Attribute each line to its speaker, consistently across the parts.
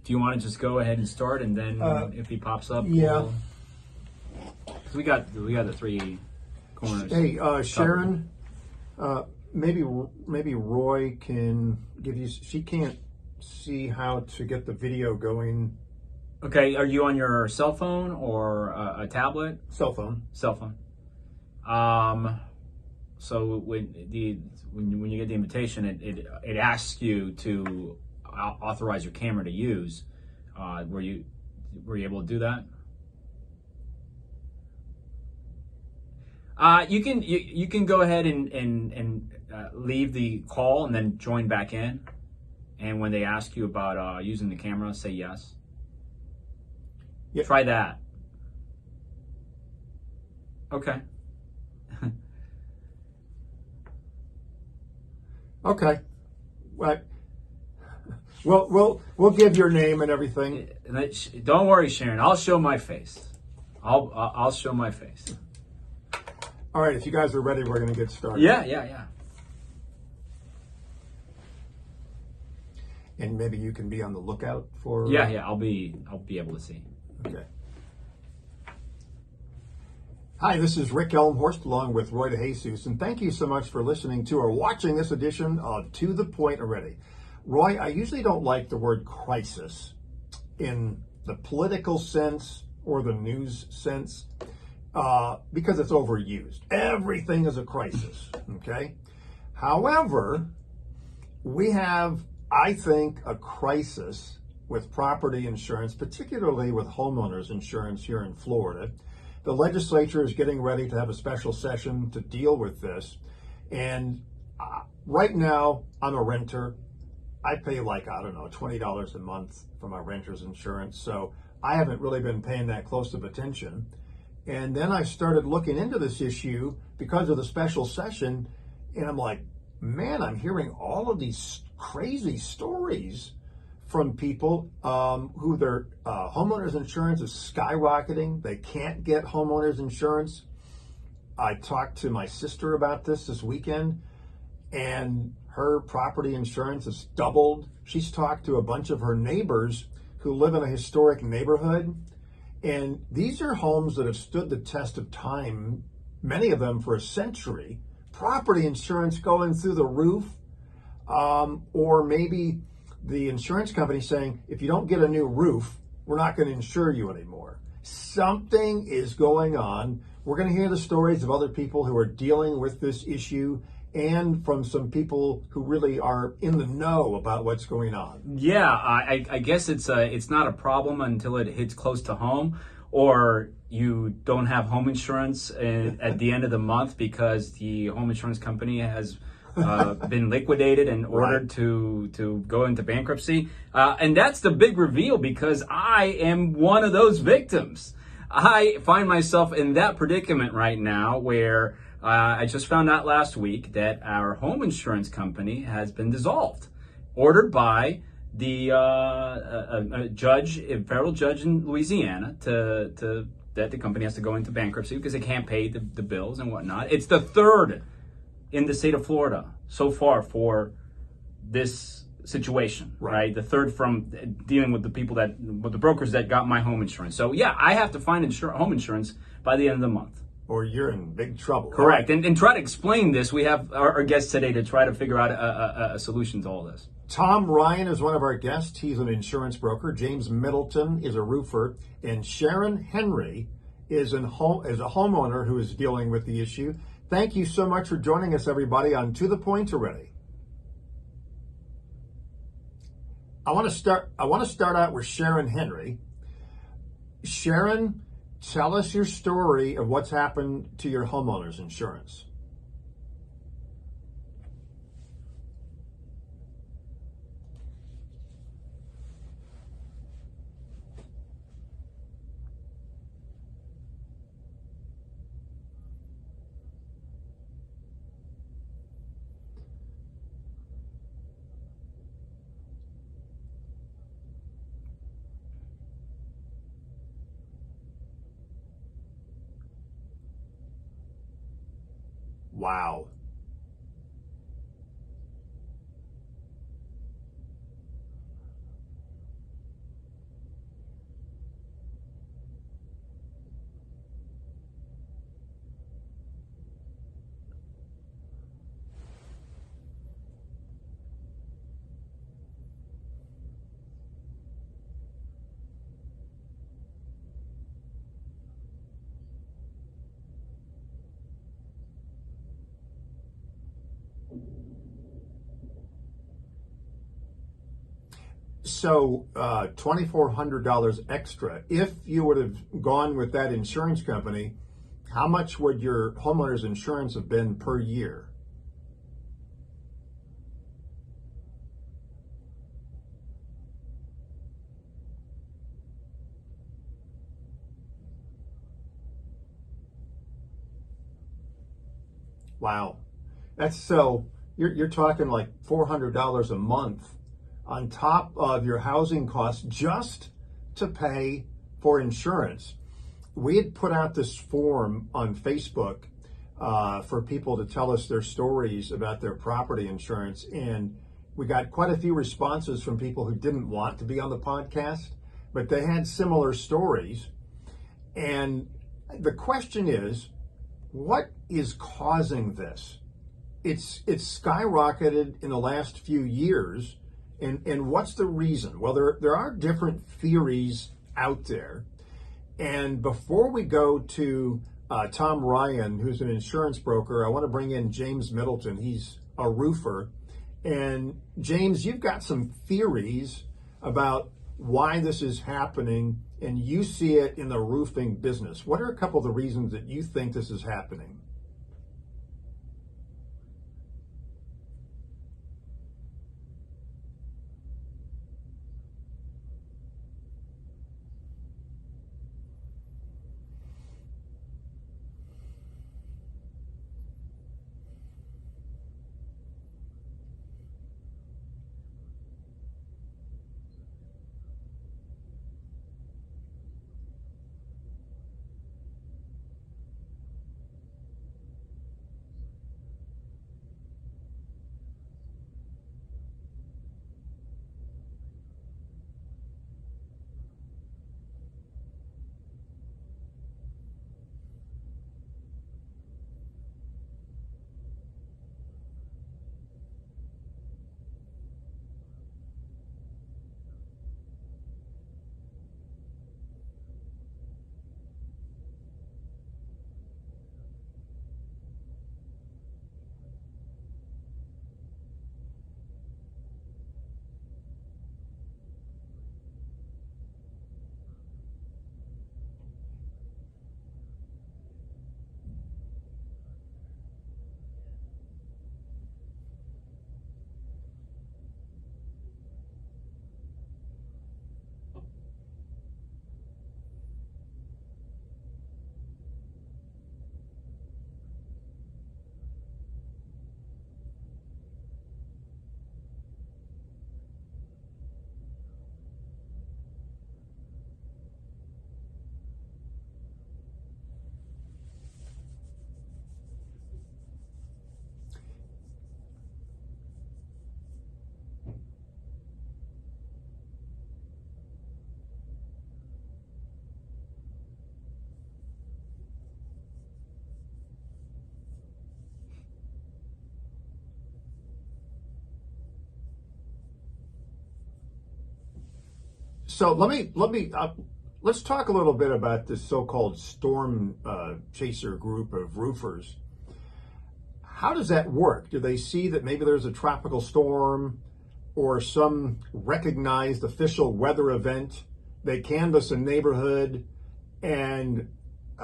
Speaker 1: do you want to just go ahead and start, and then if he pops up,
Speaker 2: Yeah.
Speaker 1: 'cause we got the three corners.
Speaker 2: Hey, Sharon, maybe Roy can give you. She can't see how to get the video going.
Speaker 1: Okay, are you on your cell phone or a tablet?
Speaker 2: Cell phone.
Speaker 1: Cell phone. So when you get the invitation, it asks you to authorize your camera to use. Were you able to do that? You can go ahead and leave the call and then join back in. And when they ask you about using the camera, say yes.
Speaker 2: Yep.
Speaker 1: Try that. Okay.
Speaker 2: Okay. Right. Well, we'll give your name and everything.
Speaker 1: Don't worry, Sharon. I'll show my face. I'll show my face.
Speaker 2: All right. If you guys are ready, we're going to get started.
Speaker 1: Yeah.
Speaker 2: And maybe you can be on the lookout for.
Speaker 1: Yeah. I'll be able to see.
Speaker 2: Okay. Hi, this is Rick Elmhorst along with Roy DeJesus, and thank you so much for listening to or watching this edition of To the Point Already. Roy, I usually don't like the word crisis in the political sense or the news sense because it's overused. Everything is a crisis, okay? However, we have, I think, a crisis with property insurance, particularly with homeowners insurance here in Florida. The legislature is getting ready to have a special session to deal with this. And right now, I'm a renter. I pay like, I don't know, $20 a month for my renter's insurance. So I haven't really been paying that close of attention. And then I started looking into this issue because of the special session. And I'm like, man, I'm hearing all of these crazy stories from people who their homeowners insurance is skyrocketing. They can't get homeowners insurance. I talked to my sister about this weekend, and her property insurance has doubled. She's talked to a bunch of her neighbors who live in a historic neighborhood, and these are homes that have stood the test of time, many of them for a century. Property insurance going through the roof, or maybe the insurance company saying, if you don't get a new roof, we're not going to insure you anymore. Something is going on. We're going to hear the stories of other people who are dealing with this issue and from some people who really are in the know about what's going on.
Speaker 1: Yeah, I guess it's not a problem until it hits close to home, or you don't have home insurance at the end of the month because the home insurance company has been liquidated and ordered to go into bankruptcy. And that's the big reveal, because I am one of those victims. I find myself in that predicament right now where I just found out last week that our home insurance company has been dissolved, ordered by the a federal judge in Louisiana that the company has to go into bankruptcy because they can't pay the bills and whatnot. It's the third in the state of Florida so far for this situation, right? The third from dealing with with the brokers that got my home insurance. So yeah, I have to find home insurance by the end of the month.
Speaker 2: Or you're in big trouble.
Speaker 1: Correct. And try to explain this. We have our guests today to try to figure out a solution to all this.
Speaker 2: Tom Ryan is one of our guests. He's an insurance broker. James Middleton is a roofer. And Sharon Henry is a homeowner who is dealing with the issue. Thank you so much for joining us, everybody, on To the Point Already. I want to start out with Sharon Henry. Sharon, tell us your story of what's happened to your homeowner's insurance. Wow. So $2,400 extra. If you would have gone with that insurance company, how much would your homeowner's insurance have been per year? Wow. That's so you're talking like $400 a month on top of your housing costs just to pay for insurance. We had put out this form on Facebook for people to tell us their stories about their property insurance, and we got quite a few responses from people who didn't want to be on the podcast, but they had similar stories. And the question is, what is causing this? It's skyrocketed in the last few years, and what's the reason? Well, there are different theories out there. And before we go to Tom Ryan, who's an insurance broker, I want to bring in James Middleton. He's a roofer. And James, you've got some theories about why this is happening, and you see it in the roofing business. What are a couple of the reasons that you think this is happening? So let's talk a little bit about this so-called storm chaser group of roofers. How does that work? Do they see that maybe there's a tropical storm or some recognized official weather event? They canvass a neighborhood and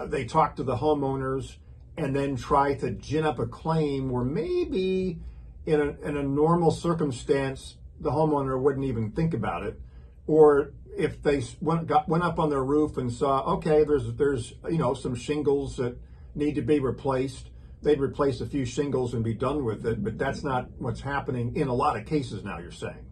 Speaker 2: they talk to the homeowners and then try to gin up a claim where maybe in a normal circumstance the homeowner wouldn't even think about it, or if they went up on their roof and saw, okay, there's some shingles that need to be replaced, they'd replace a few shingles and be done with it. But that's not what's happening in a lot of cases now, you're saying.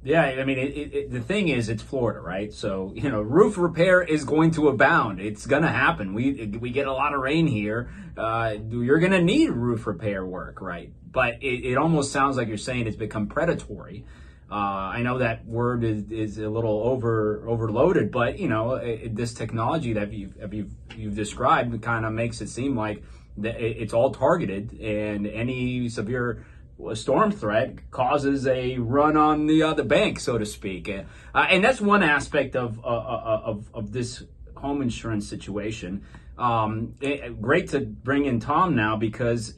Speaker 1: Yeah, I mean, the thing is, it's Florida, right? So, roof repair is going to abound. It's going to happen. We get a lot of rain here. You're going to need roof repair work, right? But it almost sounds like you're saying it's become predatory. I know that word is a little overloaded, but this technology that you've described kind of makes it seem like that it's all targeted, and any severe storm threat causes a run on the bank, so to speak, and that's one aspect of this home insurance situation. Great to bring in Tom now because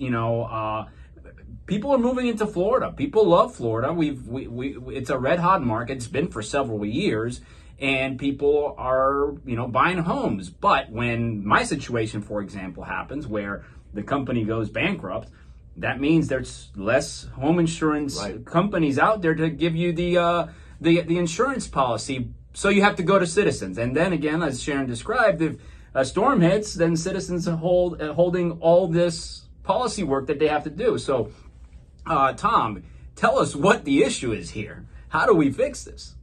Speaker 1: people are moving into Florida. People love Florida. It's a red hot market. It's been for several years, and people are buying homes. But when my situation, for example, happens where the company goes bankrupt, that means there's less home insurance companies out there to give you the insurance policy. So you have to go to Citizens, and then again, as Sharon described, if a storm hits, then Citizens are holding all this policy work that they have to do. So, Tom, tell us what the issue is here. How do we fix this?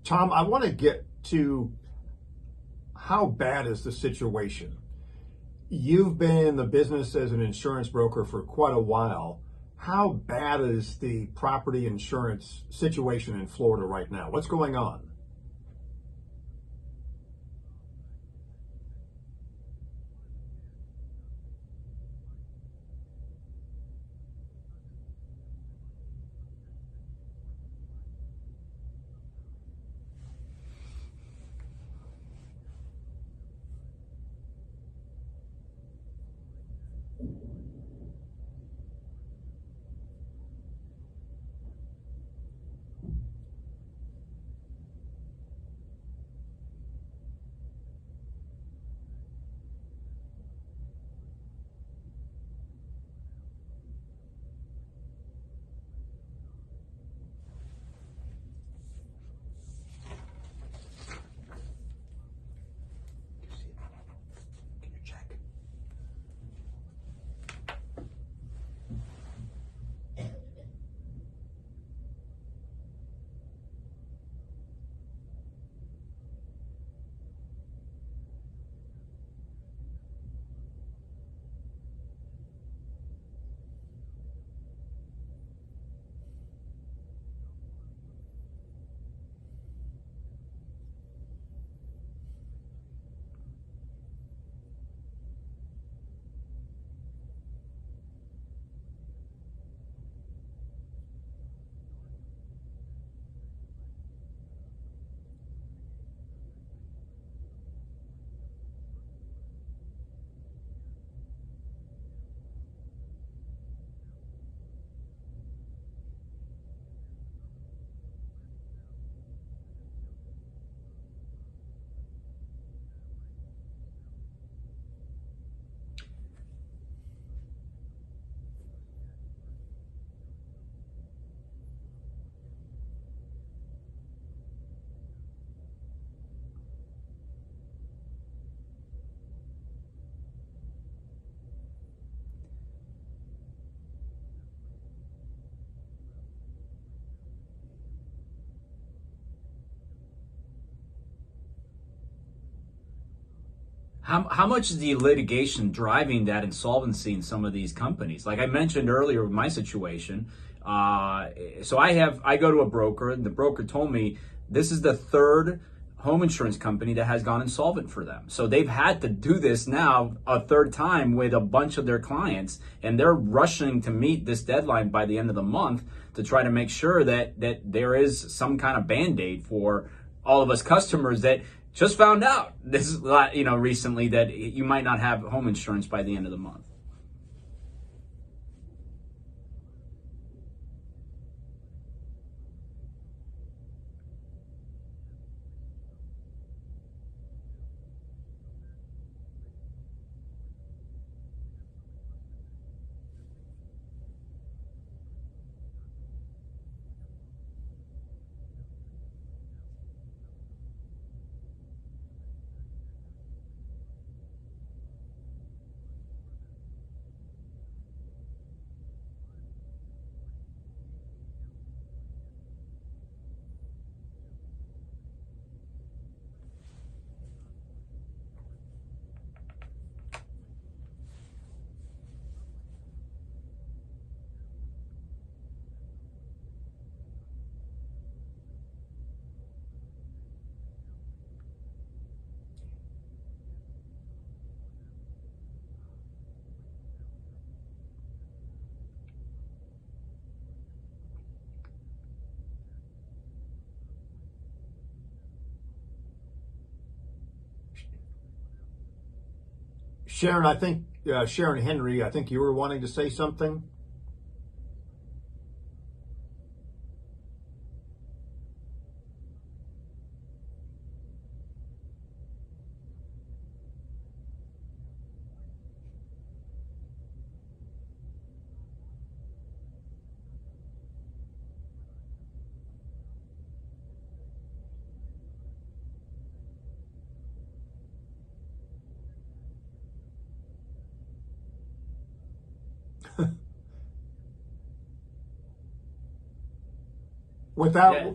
Speaker 2: Tom, I want to get to how bad is the situation? You've been in the business as an insurance broker for quite a while. How bad is the property insurance situation in Florida right now? What's going on?
Speaker 1: How much is the litigation driving that insolvency in some of these companies? Like I mentioned earlier with my situation, so I go to a broker, and the broker told me this is the third home insurance company that has gone insolvent for them. So they've had to do this now a third time with a bunch of their clients, and they're rushing to meet this deadline by the end of the month to try to make sure that there is some kind of band-aid for all of us customers that just found out this is, recently that you might not have home insurance by the end of the month.
Speaker 2: Sharon, I think Sharon Henry, I think you were wanting to say something.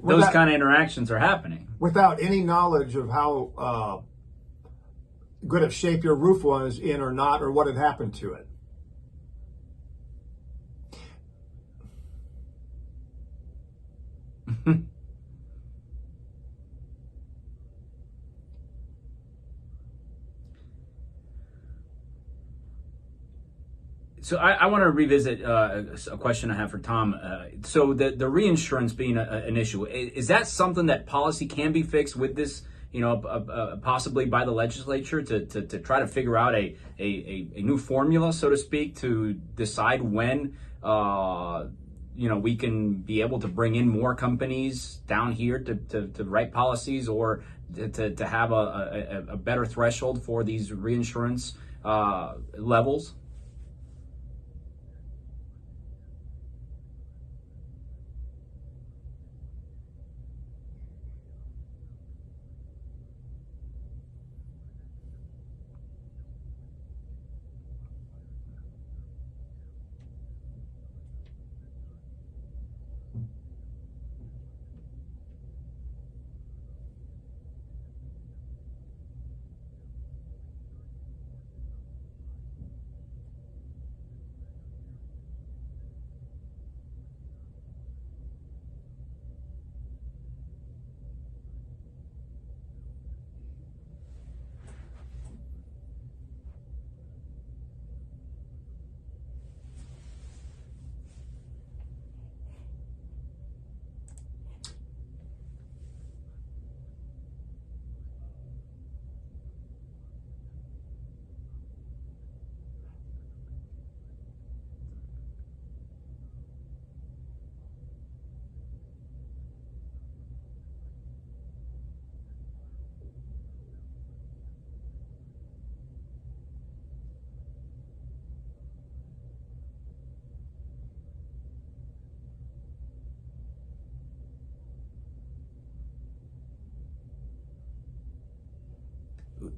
Speaker 1: Those kind of interactions are happening.
Speaker 2: Without any knowledge of how good of shape your roof was in or not, or what had happened to it.
Speaker 1: So I want to revisit a question I have for Tom. So the reinsurance being an issue, is that something that policy can be fixed with this, possibly by the legislature to try to figure out a new formula, so to speak, to decide when, we can be able to bring in more companies down here to write policies, or to have a better threshold for these reinsurance levels?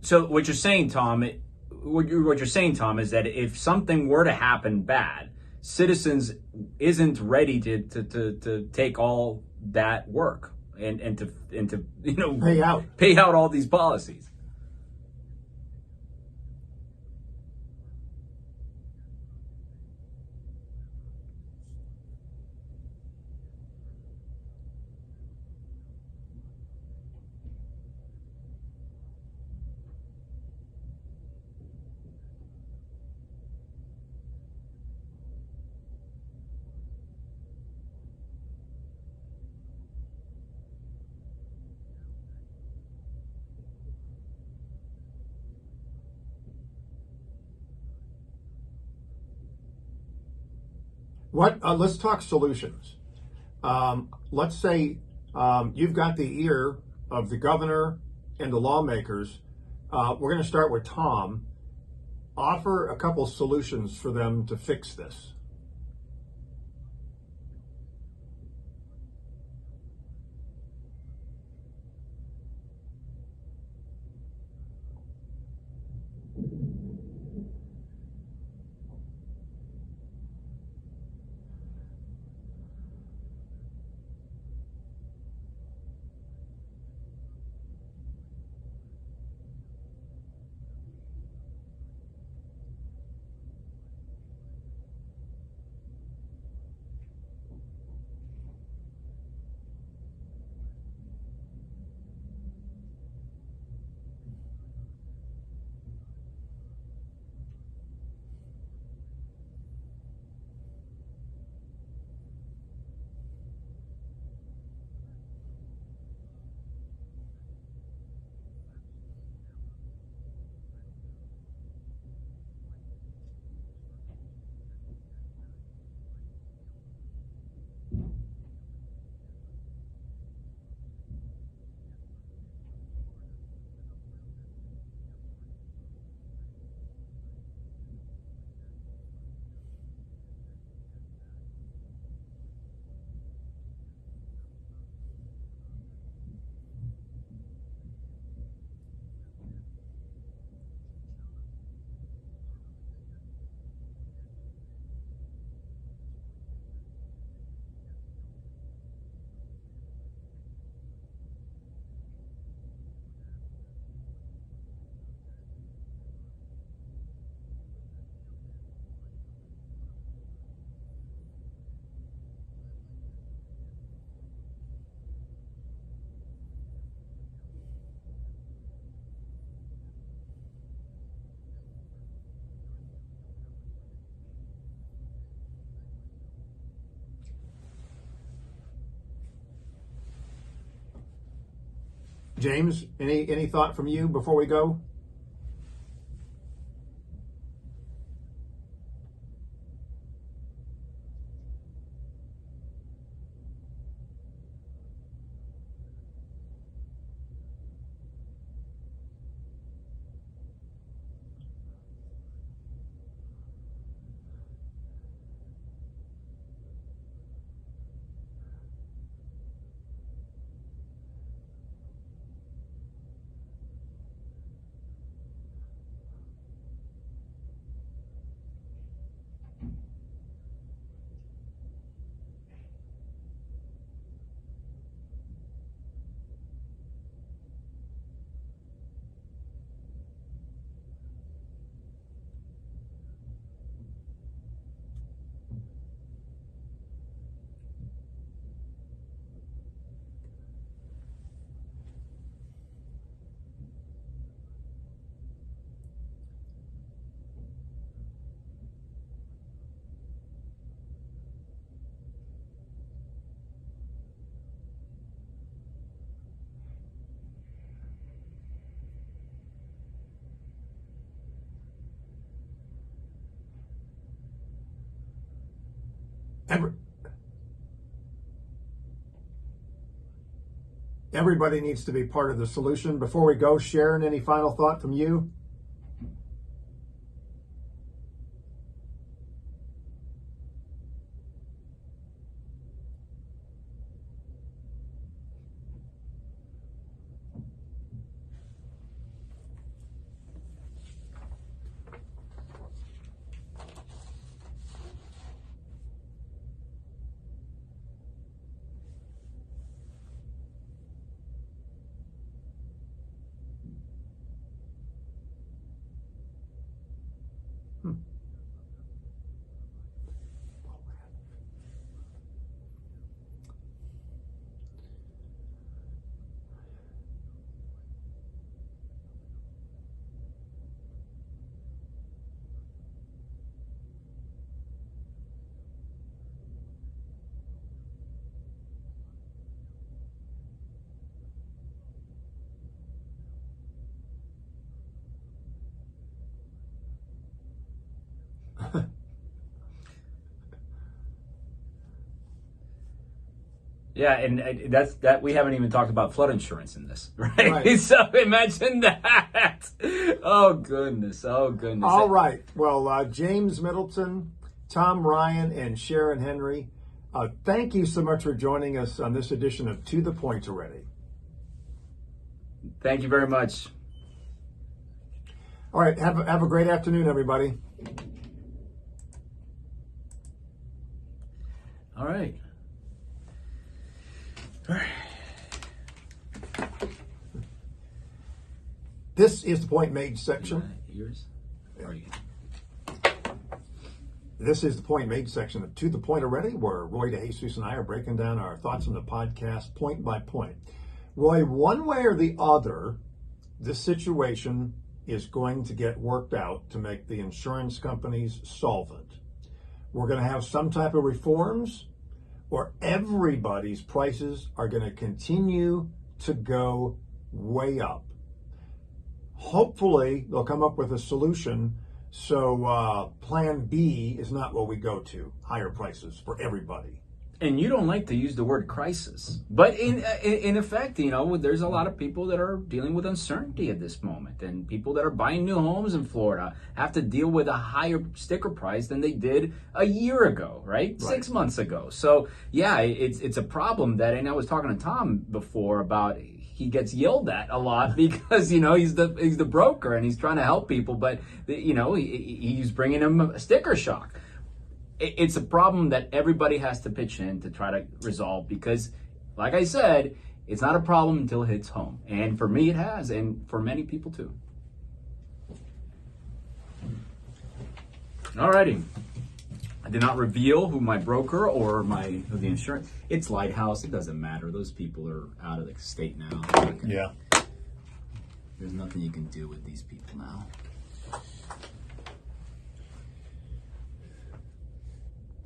Speaker 1: So what you're saying, Tom, is that if something were to happen bad, Citizens isn't ready to take all that work and to
Speaker 2: Pay out.
Speaker 1: pay out all these policies.
Speaker 2: What? Let's talk solutions. Let's say you've got the ear of the governor and the lawmakers. We're going to start with Tom. Offer a couple solutions for them to fix this. James, any thought from you before we go? Every, everybody needs to be part of the solution. Before we go, Sharon, any final thought from you?
Speaker 1: Yeah, and that we haven't even talked about flood insurance in this, right?
Speaker 2: Right.
Speaker 1: So imagine that. Oh goodness.
Speaker 2: All right. Well, James Middleton, Tom Ryan, and Sharon Henry, thank you so much for joining us on this edition of To the Point Already.
Speaker 1: Thank you very much.
Speaker 2: All right. Have a great afternoon, everybody.
Speaker 1: All right.
Speaker 2: This is the Point Made section.
Speaker 1: Yours? Or you?
Speaker 2: This is the Point Made section of To the Point Already, where Roy DeJesus and I are breaking down our thoughts on the podcast point by point. Roy, one way or the other, this situation is going to get worked out to make the insurance companies solvent. We're going to have some type of reforms, or everybody's prices are going to continue to go way up. Hopefully, they'll come up with a solution so plan B is not what we go to, higher prices for everybody.
Speaker 1: And you don't like to use the word crisis, but in effect, there's a lot of people that are dealing with uncertainty at this moment, and people that are buying new homes in Florida have to deal with a higher sticker price than they did a year ago, right? 6 months ago. So yeah, it's a problem and I was talking to Tom before about he gets yelled at a lot because he's the broker and he's trying to help people, but he's bringing them a sticker shock. It's a problem that everybody has to pitch in to try to resolve because, like I said, it's not a problem until it hits home. And for me, it has, and for many people too. Alrighty. I did not reveal who my broker or the insurance. It's Lighthouse. It doesn't matter. Those people are out of the state now.
Speaker 2: Yeah.
Speaker 1: There's nothing you can do with these people now.